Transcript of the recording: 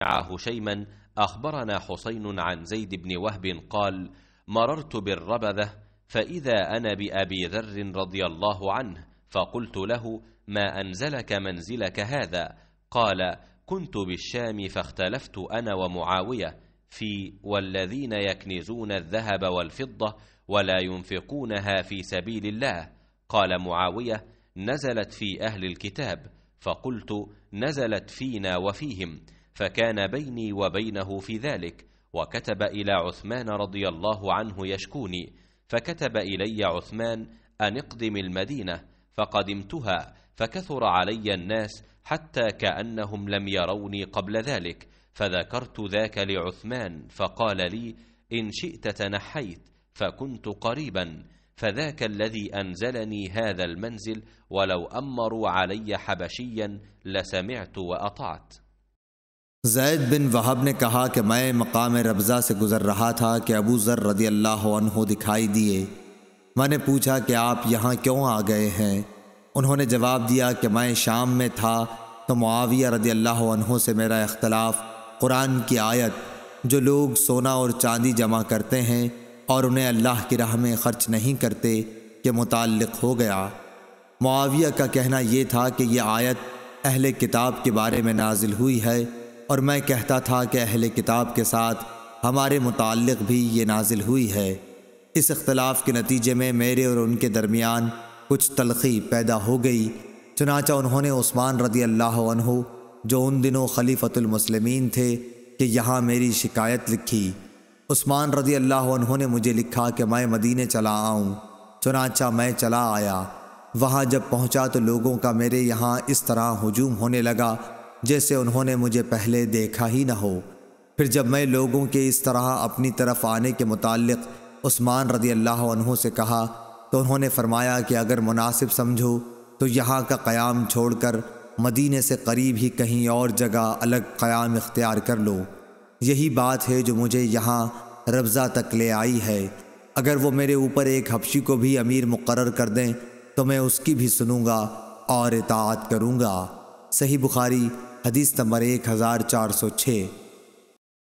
هشيما أخبرنا حسين عن زيد بن وهب قال: مررت بالربذة فإذا أنا بأبي ذر رضي الله عنه، فقلت له: ما أنزلك منزلك هذا؟ قال: كنت بالشام فاختلفت أنا ومعاوية في والذين يكنزون الذهب والفضة ولا ينفقونها في سبيل الله. قال معاوية: نزلت في أهل الكتاب. فقلت: نزلت فينا وفيهم. فكان بيني وبينه في ذلك، وكتب إلى عثمان رضي الله عنه يشكوني، فكتب إلي عثمان أن اقدم المدينة، فقدمتها، فكثر علي الناس حتى كأنهم لم يروني قبل ذلك، فذكرت ذاك لعثمان، فقال لي: إن شئت تنحيت، فكنت قريبا، فذاك الذي أنزلني هذا المنزل، ولو أمروا علي حبشيا لسمعت وأطعت۔ زید بن وہب نے کہا کہ میں مقام ربضہ سے گزر رہا تھا کہ ابو ذر رضی اللہ عنہ دکھائی دیے۔ میں نے پوچھا کہ آپ یہاں کیوں آ گئے ہیں؟ انہوں نے جواب دیا کہ میں شام میں تھا تو معاویہ رضی اللہ عنہ سے میرا اختلاف قرآن کی آیت جو لوگ سونا اور چاندی جمع کرتے ہیں اور انہیں اللہ کی راہ میں خرچ نہیں کرتے کے متعلق ہو گیا۔ معاویہ کا کہنا یہ تھا کہ یہ آیت اہل کتاب کے بارے میں نازل ہوئی ہے، اور میں کہتا تھا کہ اہل کتاب کے ساتھ ہمارے متعلق بھی یہ نازل ہوئی ہے۔ اس اختلاف کے نتیجے میں میرے اور ان کے درمیان کچھ تلخی پیدا ہو گئی، چنانچہ انہوں نے عثمان رضی اللہ عنہ جو ان دنوں خلیفۃ المسلمین تھے کہ یہاں میری شکایت لکھی۔ عثمان رضی اللہ عنہ نے مجھے لکھا کہ میں مدینے چلا آؤں، چنانچہ میں چلا آیا۔ وہاں جب پہنچا تو لوگوں کا میرے یہاں اس طرح ہجوم ہونے لگا جیسے انہوں نے مجھے پہلے دیکھا ہی نہ ہو۔ پھر جب میں لوگوں کے اس طرح اپنی طرف آنے کے متعلق عثمان رضی اللہ عنہ سے کہا تو انہوں نے فرمایا کہ اگر مناسب سمجھو تو یہاں کا قیام چھوڑ کر مدینے سے قریب ہی کہیں اور جگہ الگ قیام اختیار کر لو۔ یہی بات ہے جو مجھے یہاں ربضہ تک لے آئی ہے۔ اگر وہ میرے اوپر ایک حبشی کو بھی امیر مقرر کر دیں تو میں اس کی بھی سنوں گا اور اطاعت کروں گا۔ صحیح بخاری حدیث نمبر 1406۔